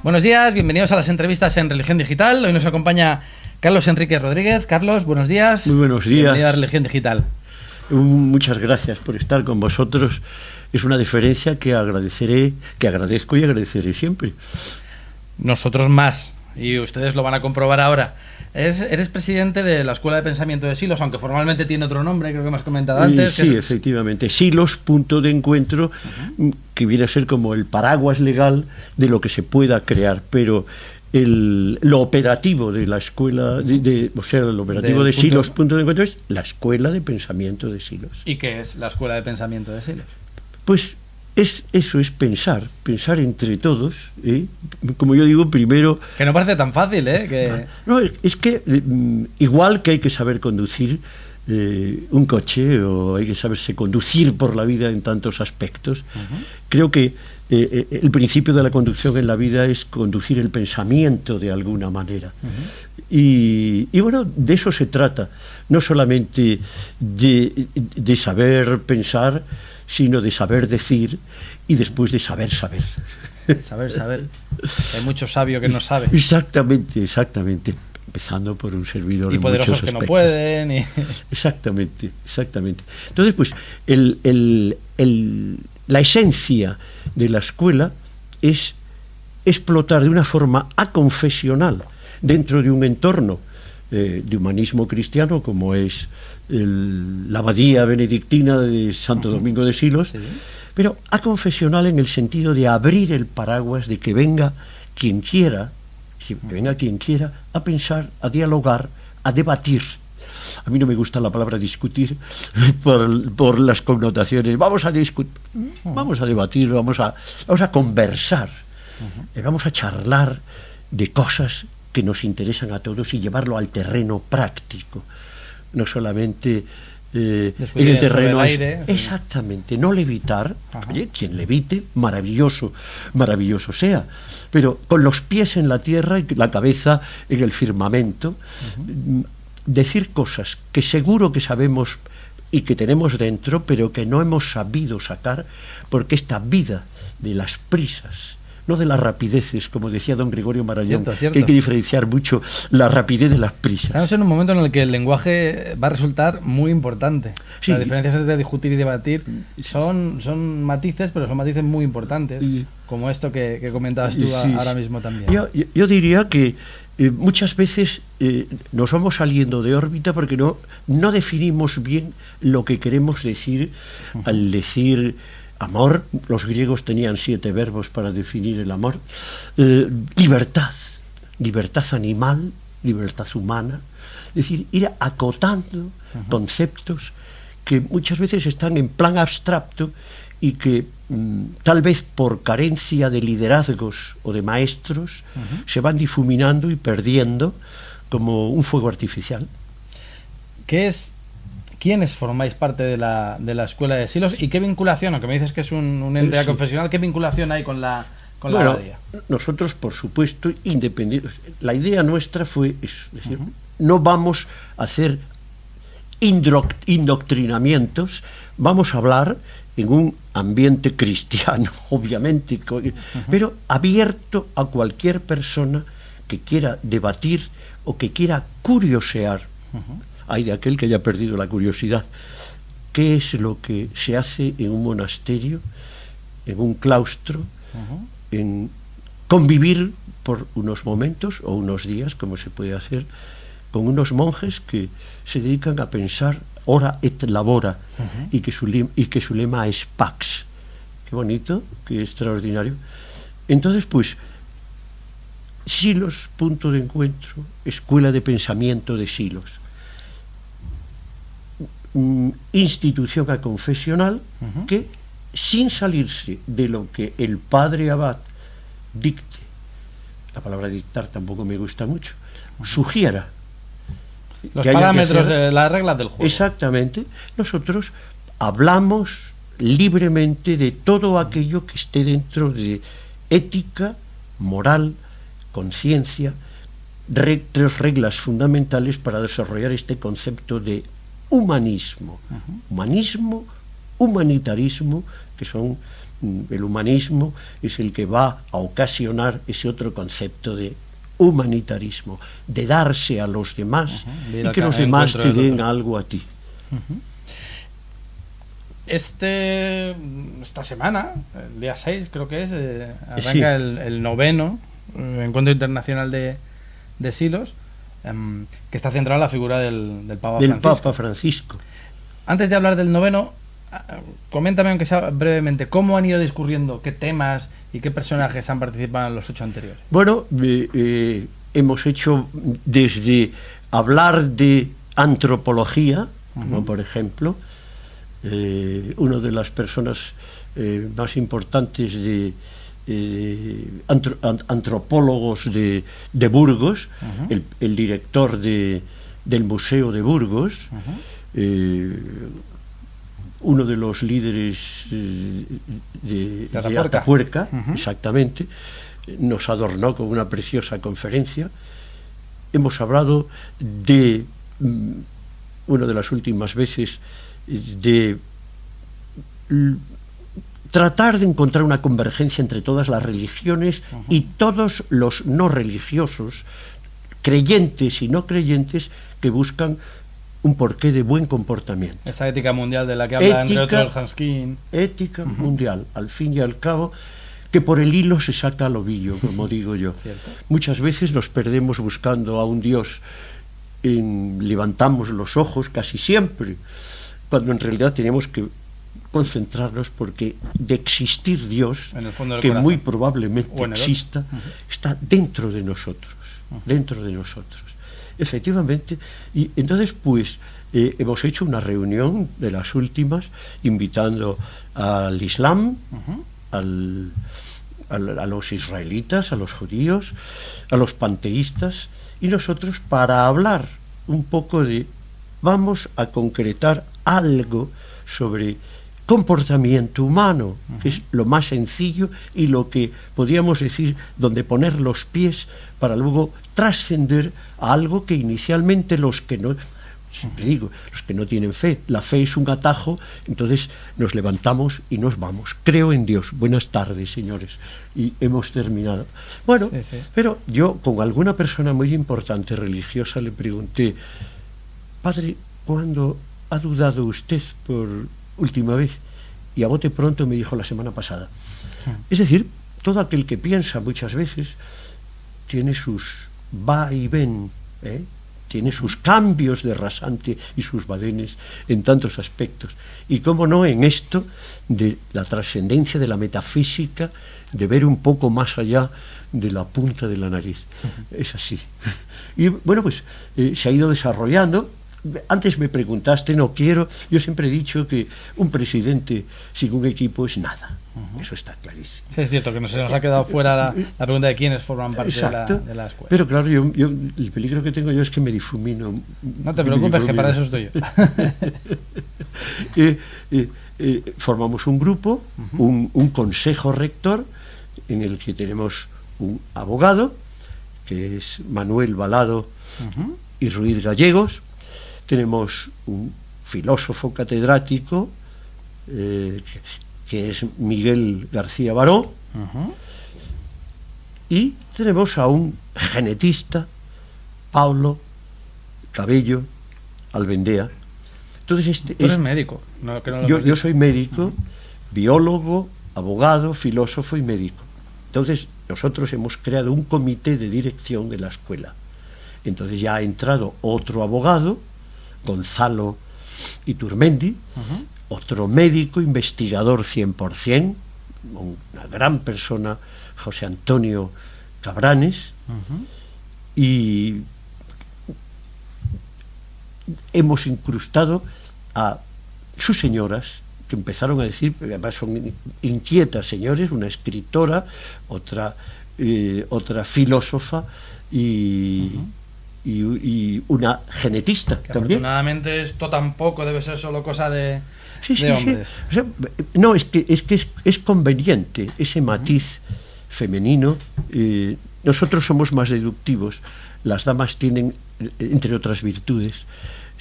Buenos días, bienvenidos a las entrevistas en Religión Digital. Hoy nos acompaña Carlos Enrique Rodríguez. Carlos, buenos días. Muy buenos días. Bienvenido a Religión Digital. Muchas gracias por estar con vosotros. Es una deferencia que agradezco y agradeceré siempre. Nosotros más, y ustedes lo van a comprobar ahora. Eres presidente de la Escuela de Pensamiento de Silos, aunque formalmente tiene otro nombre, creo que me has comentado antes. Sí, efectivamente. Silos, punto de encuentro, que viene a ser como el paraguas legal de lo que se pueda crear, pero lo operativo de la escuela, lo operativo de Silos, punto de encuentro, es la Escuela de Pensamiento de Silos. ¿Y qué es la Escuela de Pensamiento de Silos? Pues eso es pensar entre todos, como yo digo, primero... Que no parece tan fácil, ¿eh? No, es que igual que hay que saber conducir un coche, o hay que saberse conducir por la vida en tantos aspectos, creo que el principio de la conducción en la vida es conducir el pensamiento de alguna manera. Y bueno, de eso se trata, no solamente de saber pensar, sino de saber decir y después de saber. Saber. Hay mucho sabio que no sabe. Exactamente. Empezando por un servidor. Y poderosos que no pueden. Exactamente. Entonces, pues, la esencia de la escuela es explotar de una forma aconfesional dentro de un entorno de humanismo cristiano, como es la abadía benedictina de Santo Domingo de Silos, sí, pero aconfesional en el sentido de abrir el paraguas, de que venga quien quiera, a pensar, a dialogar, a debatir. A mí no me gusta la palabra discutir por las connotaciones. Vamos a discutir, vamos a debatir, vamos a conversar, vamos a charlar de cosas que nos interesan a todos y llevarlo al terreno práctico. No solamente en el terreno aire, exactamente, no levitar. Oye, quien levite, maravilloso sea, pero con los pies en la tierra y la cabeza en el firmamento, decir cosas que seguro que sabemos y que tenemos dentro, pero que no hemos sabido sacar, porque esta vida de las prisas, no de las rapideces, como decía don Gregorio Marañón, cierto. Que hay que diferenciar mucho la rapidez de las prisas. Estamos en un momento en el que el lenguaje va a resultar muy importante. Sí. Las diferencias entre discutir y debatir son matices, pero son matices muy importantes, como esto que comentabas tú ahora mismo también. Yo diría que muchas veces nos vamos saliendo de órbita porque no definimos bien lo que queremos decir al decir amor. Los griegos tenían 7 verbos para definir el amor. Libertad animal, libertad humana. Es decir, ir acotando conceptos que muchas veces están en plan abstracto y que tal vez por carencia de liderazgos o de maestros se van difuminando y perdiendo como un fuego artificial. ¿Quiénes formáis parte de la Escuela de Silos y qué vinculación, aunque me dices que es un ente confesional, qué vinculación hay con la abadía? Nosotros, por supuesto, independientes. La idea nuestra fue eso, es decir, no vamos a hacer indoctrinamientos, vamos a hablar en un ambiente cristiano, obviamente, pero abierto a cualquier persona que quiera debatir o que quiera curiosear. Hay de aquel que haya perdido la curiosidad. ¿Qué es lo que se hace en un monasterio, en un claustro, en convivir por unos momentos o unos días, como se puede hacer, con unos monjes que se dedican a pensar ora et labora, y que su lema es pax? Qué bonito, qué extraordinario. Entonces, pues, Silos, punto de encuentro, Escuela de Pensamiento de Silos, institución aconfesional que, sin salirse de lo que el padre abad dicte, la palabra dictar tampoco me gusta mucho, sugiera los parámetros de las reglas del juego. Exactamente. Nosotros hablamos libremente de todo aquello que esté dentro de ética, moral, conciencia, 3 reglas fundamentales para desarrollar este concepto de humanismo, humanitarismo, que son el humanismo es el que va a ocasionar ese otro concepto de humanitarismo, de darse a los demás y que los demás te den algo a ti. Esta semana, el día 6 creo que es, arranca el 9º Encuentro Internacional de Silos, que está centrado en la figura del Papa Francisco. Antes de hablar del 9º, coméntame, aunque sea brevemente, cómo han ido discurriendo, qué temas y qué personajes han participado en los 8 anteriores. Bueno, hemos hecho desde hablar de antropología, como por ejemplo, una de las personas más importantes de antropólogos de Burgos, el director del Museo de Burgos, uno de los líderes de Atapuerca, exactamente, nos adornó con una preciosa conferencia. Hemos hablado de, una de las últimas veces, de tratar de encontrar una convergencia entre todas las religiones y todos los no religiosos, creyentes y no creyentes, que buscan un porqué de buen comportamiento. Esa ética mundial de la que habla, entre otros, Hanskin. Ética mundial, al fin y al cabo, que por el hilo se saca al ovillo, como digo yo. Cierto. Muchas veces nos perdemos buscando a un Dios, levantamos los ojos casi siempre, cuando en realidad tenemos que concentrarnos, porque de existir Dios, en el fondo del que corazón, muy probablemente exista, está dentro de nosotros, dentro de nosotros. Efectivamente, y entonces pues hemos hecho una reunión de las últimas, invitando al Islam, a los israelitas, a los judíos, a los panteístas, y nosotros, para hablar un poco de, vamos a concretar algo sobre comportamiento humano, que es lo más sencillo y lo que podríamos decir donde poner los pies para luego trascender a algo que inicialmente los que no, siempre digo, los que no tienen fe, la fe es un atajo, entonces nos levantamos y nos vamos. Creo en Dios. Buenas tardes, señores. Y hemos terminado. Bueno, pero yo con alguna persona muy importante religiosa le pregunté: padre, ¿cuándo ha dudado usted por última vez? Y a bote pronto me dijo: la semana pasada. Es decir, todo aquel que piensa muchas veces tiene sus va y ven, tiene sus cambios de rasante y sus vadenes en tantos aspectos. Y cómo no, en esto de la trascendencia de la metafísica, de ver un poco más allá de la punta de la nariz. Es así. Y bueno, pues se ha ido desarrollando. Antes me preguntaste, yo siempre he dicho que un presidente sin un equipo es nada. Eso está clarísimo. Sí, es cierto que se nos ha quedado fuera la pregunta de quiénes forman parte de la escuela. Pero claro, yo el peligro que tengo yo es que me difumino. No te preocupes, que para eso estoy yo. Formamos un grupo, un consejo rector, en el que tenemos un abogado, que es Manuel Balado y Ruiz Gallegos. Tenemos un filósofo catedrático, que es Miguel García Baró, y tenemos a un genetista, Pablo Cabello Albendea. Entonces tú eres médico. Yo soy médico, biólogo, abogado, filósofo y médico. Entonces nosotros hemos creado un comité de dirección de la escuela. Entonces ya ha entrado otro abogado, Gonzalo Iturmendi, otro médico, investigador 100%, una gran persona, José Antonio Cabranes, y hemos incrustado a sus señoras, que empezaron a decir, además son inquietas señores, una escritora, otra filósofa y una genetista que también. Afortunadamente esto tampoco debe ser solo cosa de hombres. O sea, no, es que es conveniente ese matiz femenino. Nosotros somos más deductivos, las damas tienen, entre otras virtudes,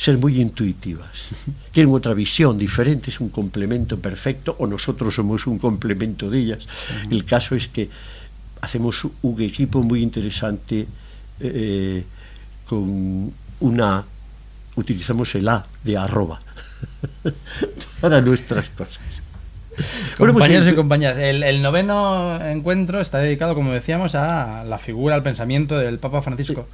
ser muy intuitivas. Tienen otra visión diferente, es un complemento perfecto, o nosotros somos un complemento de ellas. El caso es que hacemos un equipo muy interesante con utilizamos el A de arroba para nuestras cosas. Compañeros y compañeras, el noveno encuentro está dedicado, como decíamos, a la figura, al pensamiento del Papa Francisco.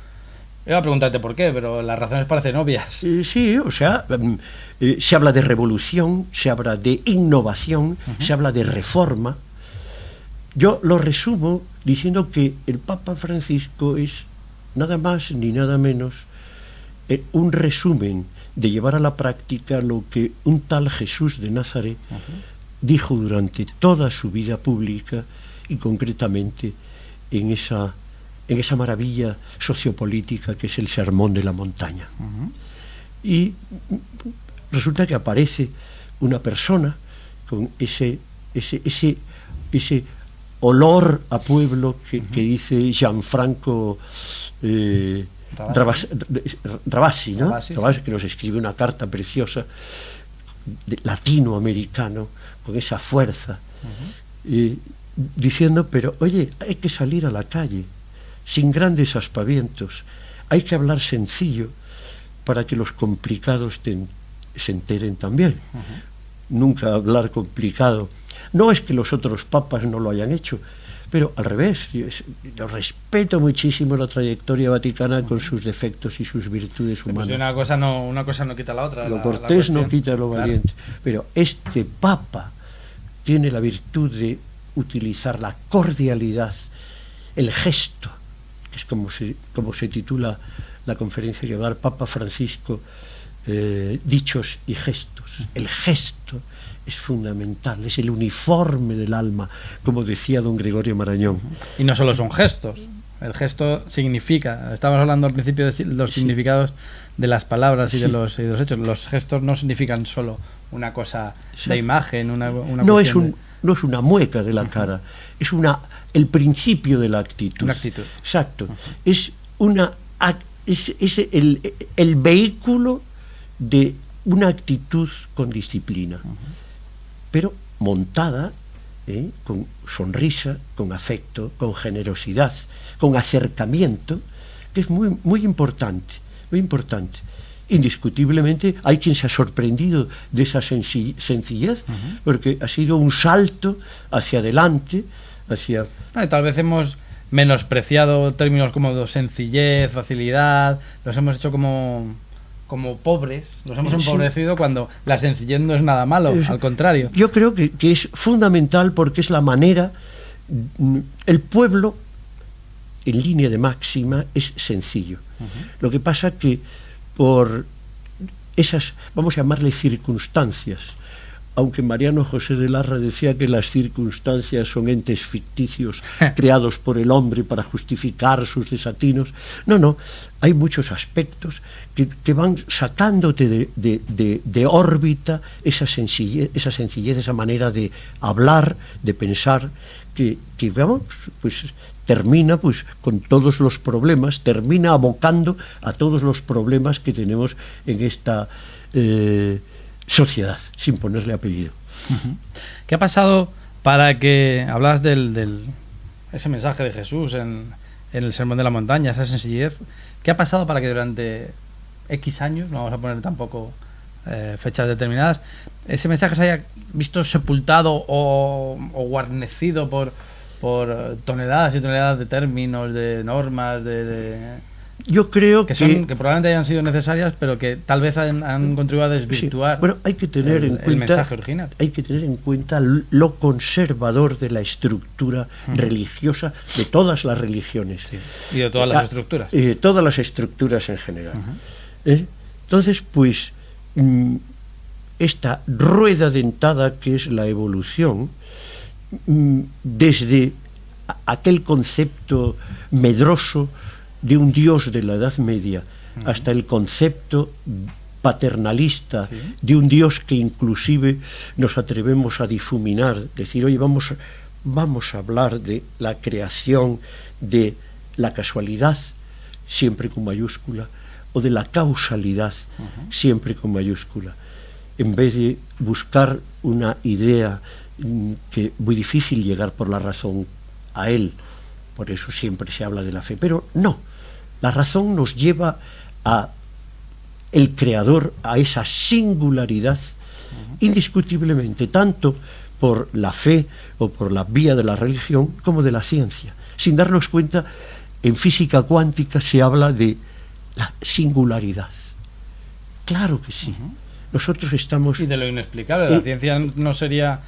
Iba a preguntarte por qué, pero las razones parecen obvias. Sí, o sea, se habla de revolución, se habla de innovación, se habla de reforma. Yo lo resumo diciendo que el Papa Francisco es nada más ni nada menos un resumen de llevar a la práctica lo que un tal Jesús de Nazaret dijo durante toda su vida pública y concretamente en esa maravilla sociopolítica que es el Sermón de la Montaña. Y resulta que aparece una persona con ese olor a pueblo que dice Gianfranco Ravasi, ¿no? Ravasi, que nos escribe una carta preciosa latinoamericano con esa fuerza, diciendo, pero oye, hay que salir a la calle sin grandes aspavientos, hay que hablar sencillo para que los complicados se enteren también. Nunca hablar complicado. No es que los otros papas no lo hayan hecho, pero al revés, yo respeto muchísimo la trayectoria vaticana con sus defectos y sus virtudes humanas. Pues una cosa no quita la otra. Lo cortés no quita lo valiente. Claro. Pero este papa tiene la virtud de utilizar la cordialidad, el gesto, que es como se titula la conferencia que va a dar Papa Francisco, dichos y gestos. El gesto es fundamental, es el uniforme del alma, como decía don Gregorio Marañón. Y no solo son gestos, el gesto significa, estábamos hablando al principio de los significados de las palabras y de los hechos. Los gestos no significan solo una cosa de imagen, una no es una mueca de la cara, es el principio de la actitud. Una actitud. Exacto. Es el vehículo de una actitud con disciplina, pero montada con sonrisa, con afecto, con generosidad, con acercamiento, que es muy, muy importante, muy importante. Indiscutiblemente hay quien se ha sorprendido de esa sencillez, porque ha sido un salto hacia adelante, tal vez hemos menospreciado términos como sencillez, facilidad, los hemos hecho como pobres, los hemos empobrecido cuando la sencillez no es nada malo, al contrario. Yo creo que es fundamental porque es la manera, el pueblo en línea de máxima es sencillo. Lo que pasa que por esas, vamos a llamarle circunstancias, aunque Mariano José de Larra decía que las circunstancias son entes ficticios creados por el hombre para justificar sus desatinos. No, hay muchos aspectos que van sacándote de órbita esa sencillez, esa manera de hablar, de pensar, que vamos, pues termina pues con todos los problemas, termina abocando a todos los problemas que tenemos en esta sociedad, sin ponerle apellido. ¿Qué ha pasado para que hablas ese mensaje de Jesús en el Sermón de la Montaña, esa sencillez? ¿Qué ha pasado para que durante X años, no vamos a poner tampoco fechas determinadas, ese mensaje se haya visto sepultado o guarnecido por toneladas y toneladas de términos, de normas, yo creo que probablemente hayan sido necesarias, pero que tal vez han contribuido a desvirtuar hay que tener el mensaje original. Hay que tener en cuenta lo conservador de la estructura religiosa de todas las religiones. Sí. Y de todas las estructuras. Y de todas las estructuras en general. Entonces, pues, esta rueda dentada que es la evolución, desde aquel concepto medroso de un Dios de la Edad Media hasta el concepto paternalista de un Dios que inclusive nos atrevemos a difuminar, decir, oye, vamos a hablar de la creación, de la casualidad, siempre con mayúscula, o de la causalidad, siempre con mayúscula, en vez de buscar una idea que muy difícil llegar por la razón a él. Por eso siempre se habla de la fe, pero no, la razón nos lleva a el creador, a esa singularidad, indiscutiblemente, tanto por la fe o por la vía de la religión como de la ciencia. Sin darnos cuenta, en física cuántica se habla de la singularidad. Claro que sí. Nosotros estamos... Y de lo inexplicable. La ciencia no sería...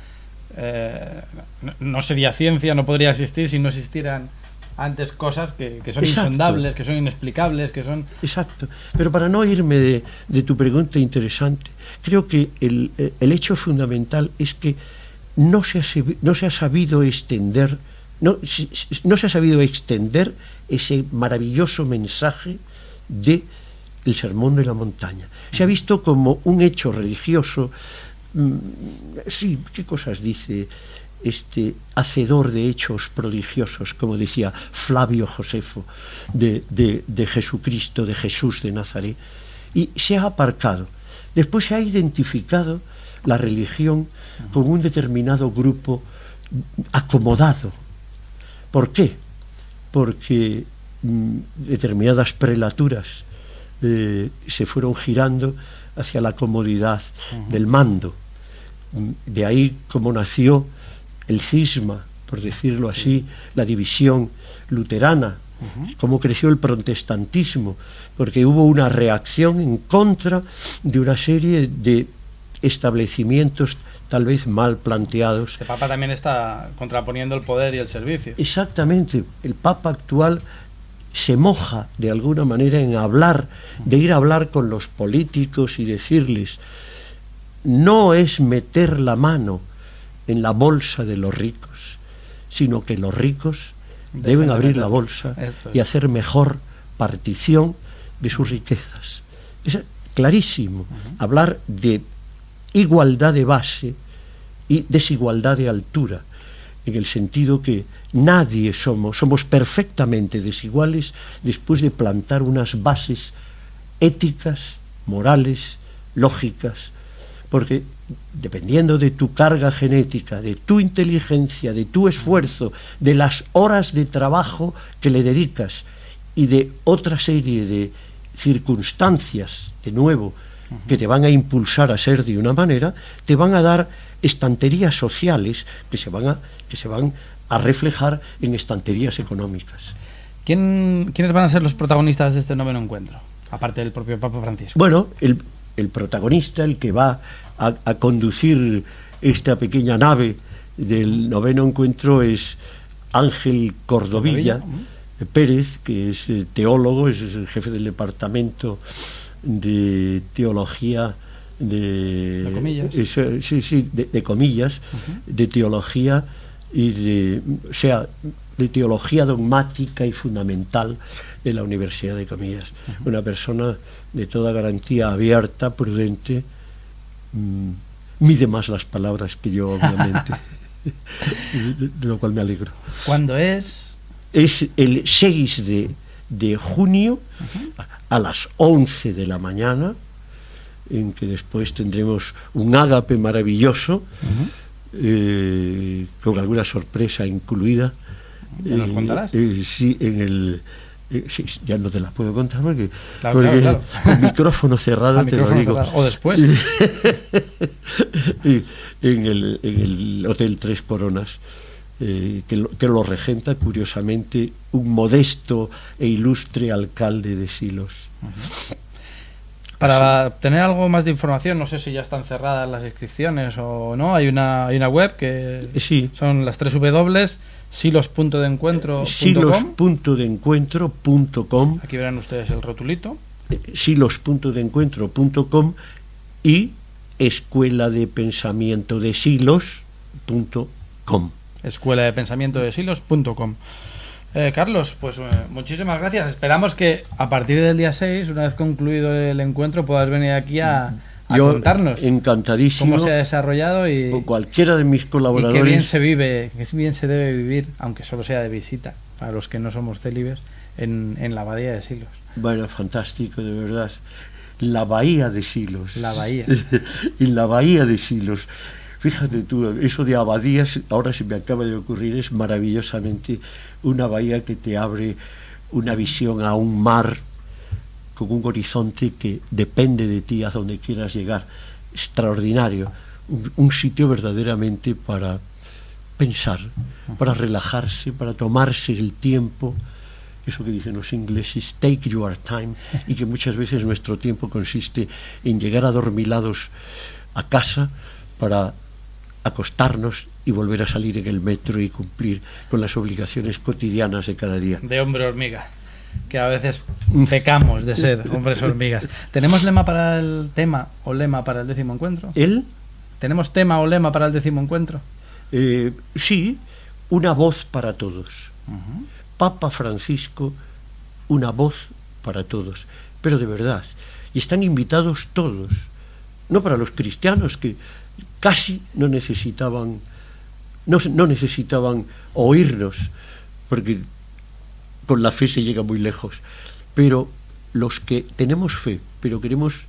no sería ciencia, no podría existir si no existieran antes cosas que son insondables, que son inexplicables, que son... Exacto. Pero para no irme de tu pregunta interesante, creo que el hecho fundamental es que no se ha sabido extender, no se ha sabido extender ese maravilloso mensaje de el Sermón de la Montaña. Se ha visto como un hecho religioso. Sí, ¿qué cosas dice este hacedor de hechos prodigiosos, como decía Flavio Josefo, de Jesucristo, de Jesús de Nazaret? Y se ha aparcado. Después se ha identificado la religión con un determinado grupo acomodado. ¿Por qué? Porque determinadas prelaturas se fueron girando hacia la comodidad del mando. De ahí como nació el cisma, por decirlo así, la división luterana, cómo creció el protestantismo, porque hubo una reacción en contra de una serie de establecimientos tal vez mal planteados. El Papa también está contraponiendo el poder y el servicio. Exactamente, el Papa actual se moja de alguna manera en hablar, de ir a hablar con los políticos y decirles: no es meter la mano en la bolsa de los ricos, sino que los ricos deben abrir la bolsa y hacer mejor partición de sus riquezas. Es clarísimo. Hablar de igualdad de base y desigualdad de altura, en el sentido que nadie somos perfectamente desiguales después de plantar unas bases éticas, morales, lógicas, porque dependiendo de tu carga genética, de tu inteligencia, de tu esfuerzo, de las horas de trabajo que le dedicas y de otra serie de circunstancias, de nuevo, que te van a impulsar a ser de una manera, te van a dar estanterías sociales que se van a reflejar en estanterías económicas. ¿Quiénes van a ser los protagonistas de este noveno encuentro, aparte del propio Papa Francisco? Bueno, el protagonista, el que va a conducir esta pequeña nave del noveno encuentro, es Ángel Cordovilla Pérez, que es teólogo, es el jefe del departamento de teología de comillas. De comillas, de teología y de teología dogmática y fundamental de la Universidad de Comillas. Una persona de toda garantía, abierta, prudente, mide más las palabras que yo, obviamente. De lo cual me alegro. ¿Cuándo es? Es el 6 de junio a las 11 de la mañana, en que después tendremos un ágape maravilloso, con alguna sorpresa incluida. ¿Ya nos contarás? Sí, sí, ya no te las puedo contar porque, claro. Con micrófono cerrado te lo digo. O después. En el Hotel Tres Coronas, que lo regenta, curiosamente, un modesto e ilustre alcalde de Silos. Para tener algo más de información, no sé si ya están cerradas las inscripciones o no, hay una web que son las 3 W, silos.deencuentro.com. silos.deencuentro.com. Aquí verán ustedes el rotulito. silos.deencuentro.com y escuela de pensamiento de silos.com. Escuela de pensamiento de silos.com. Carlos, pues muchísimas gracias. Esperamos que a partir del día 6, una vez concluido el encuentro, puedas venir aquí a contarnos encantadísimo cómo se ha desarrollado y cualquiera de mis colaboradores. Y qué bien se vive, qué bien se debe vivir, aunque solo sea de visita, para los que no somos célibes, en la abadía de Silos. Bueno, fantástico, de verdad. La bahía de Silos. La bahía. En la bahía de Silos. Fíjate tú, eso de abadías, ahora se me acaba de ocurrir, es maravillosamente una bahía que te abre una visión a un mar con un horizonte que depende de ti a donde quieras llegar. Extraordinario. Un sitio verdaderamente para pensar, para relajarse, para tomarse el tiempo, eso que dicen los ingleses, take your time, y que muchas veces nuestro tiempo consiste en llegar adormilados a casa para acostarnos y volver a salir en el metro y cumplir con las obligaciones cotidianas de cada día. De hombre hormiga, que a veces pecamos de ser hombres hormigas. ¿Tenemos lema para el tema o lema para el 10º encuentro? ¿Tenemos tema o lema para el 10º encuentro? Sí, una voz para todos. Papa Francisco, una voz para todos, pero de verdad. Y están invitados todos, no para los cristianos que casi no necesitaban oírnos, porque con la fe se llega muy lejos, pero los que tenemos fe, pero queremos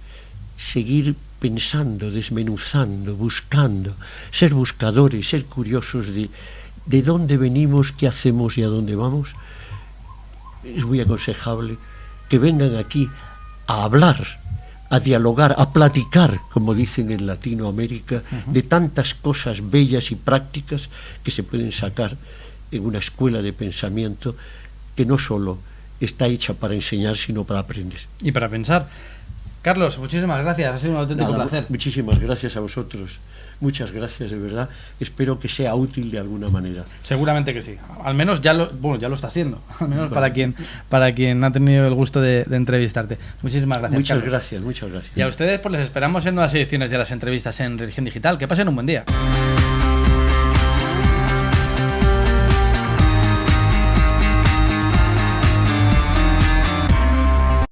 seguir pensando, desmenuzando, buscando, ser buscadores, ser curiosos de dónde venimos, qué hacemos y a dónde vamos, es muy aconsejable que vengan aquí a hablar, a dialogar, a platicar, como dicen en Latinoamérica, de tantas cosas bellas y prácticas que se pueden sacar en una escuela de pensamiento que no solo está hecha para enseñar, sino para aprender. Y para pensar. Carlos, muchísimas gracias, ha sido un auténtico placer. Muchísimas gracias a vosotros. Muchas gracias, de verdad. Espero que sea útil de alguna manera. Seguramente que sí. Al menos ya lo está haciendo. Al menos bueno. para quien ha tenido el gusto de entrevistarte. Muchísimas gracias, Muchas Carlos. gracias, muchas gracias. Y a ustedes pues les esperamos en nuevas ediciones de las entrevistas en Religión Digital. Que pasen un buen día.